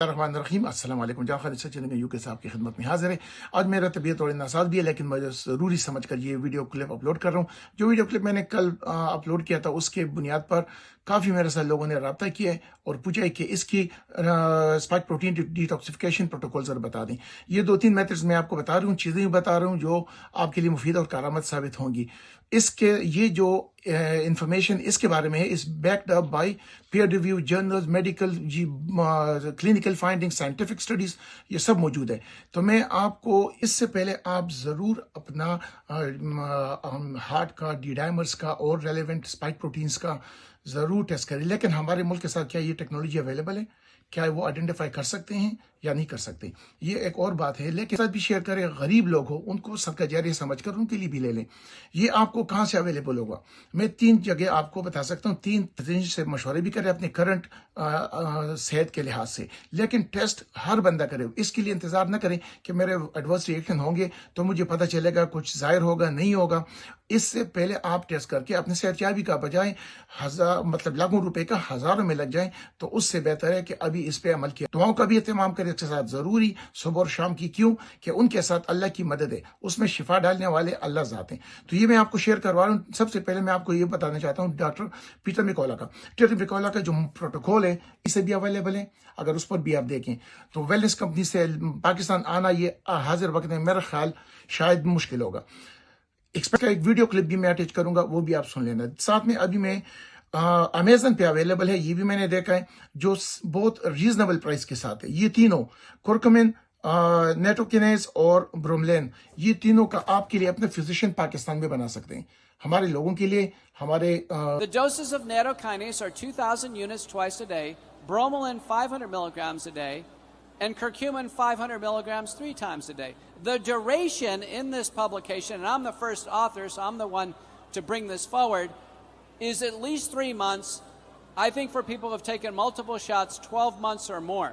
الرحمن الرحیم السلام علیکم جان خالد سچن میں یو کے صاحب کی خدمت میں حاضر ہے. آج میرا طبیعت تھوڑی ناساز بھی ہے لیکن میں ضروری سمجھ کر یہ ویڈیو کلپ اپلوڈ کر رہا ہوں. جو ویڈیو کلپ میں نے کل اپلوڈ کیا تھا اس کے بنیاد پر کافی میرے ساتھ لوگوں نے رابطہ کیا ہے اور پوچھا ہے کہ اس کی اسپائک پروٹین ڈیٹاکسیفیکیشن پروٹوکول ذرا بتا دیں. یہ 2-3 میتھڈز میں آپ کو بتا رہا ہوں, چیزیں بتا رہا ہوں جو آپ کے لیے مفید اور کارآمد ثابت ہوں گی. اس کے یہ جو انفارمیشن اس کے بارے میں ہے اس backed up by peer review journals, medical clinical finding, scientific studies, یہ سب موجود ہے. تو میں آپ کو اس سے پہلے آپ ضرور اپنا ہارٹ کا, ڈی ڈائمرز کا اور ریلیونٹ اسپائک پروٹینز کا ضرور ٹیسٹ کریں. لیکن ہمارے ملک کے ساتھ کیا یہ ٹیکنالوجی اویلیبل ہے؟ کیا وہ آئیڈینٹیفائی کر سکتے ہیں یا نہیں کر سکتے؟ یہ ایک اور بات ہے. لیکن ساتھ بھی شیئر کریں, غریب لوگ ہو ان کو صدقہ جاریہ سمجھ کر ان کے لیے بھی لے لیں. یہ آپ کو کہاں سے اویلیبل ہوگا؟ میں 3 جگہ آپ کو بتا سکتا ہوں. 3 سے مشورے بھی کریں اپنے کرنٹ صحت کے لحاظ سے, لیکن ٹیسٹ ہر بندہ کرے. اس کے لیے انتظار نہ کریں کہ میرے ایڈورس ریئیکشن ہوں گے تو مجھے پتہ چلے گا کچھ ظاہر ہوگا نہیں ہوگا. اس سے پہلے آپ ٹیسٹ کر کے اپنے صحت یابی کا بجائے لاکھوں روپے کا ہزاروں میں لگ جائیں تو اس سے بہتر ہے کہ ابھی اس پہ عمل کیا. دعاؤں کا بھی اہتمام کریں اس کے ساتھ ضروری, صبح اور شام کی. کیوں کہ ان کے ساتھ اللہ کی مدد ہے, اس میں شفا ڈالنے والے اللہ ذات ہیں. تو یہ میں آپ کو شیئر کروا رہا ہوں. سب سے پہلے میں آپ کو یہ بتانا چاہتا ہوں ڈاکٹر پیٹر میکولا کا جو پروٹوکول ہے اسے بھی اویلیبل ہے. اگر اس پر بھی آپ دیکھیں تو ویلنس کمپنی سے پاکستان آنا یہ حاضر وقت میں میرا خیال شاید مشکل ہوگا. کا ایک ویڈیو کلپ بھی میں اٹیچ کروں گا, وہ بھی آپ سن لینا. ساتھ میں ابھی میں امیزن پہ اویلیبل ہے, یہ بھی میں نے دیکھا ہے جو بہت ریزنیبل پرائس کے ساتھ ہے. یہ تینوں کورکمین, نیٹوکینیز اور بروملین, یہ تینوں کا آپ کے لیے اپنے فزیشین پاکستان میں بنا سکتے ہیں. ہمارے لوگوں کے لیے ہمارے The doses of nattokinase are 2,000 units twice a day, bromelain 500 milligrams a day, and curcumin 500 milligrams 3 times a day. The duration in this publication, and I'm the first author, so I'm the one to bring this forward, is at least 3 months. I think for people who have taken multiple shots, 12 months or more.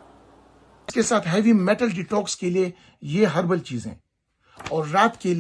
اس کے ساتھ heavy metal detox کے لیے یہ herbal چیزیں, اور رات کے لیے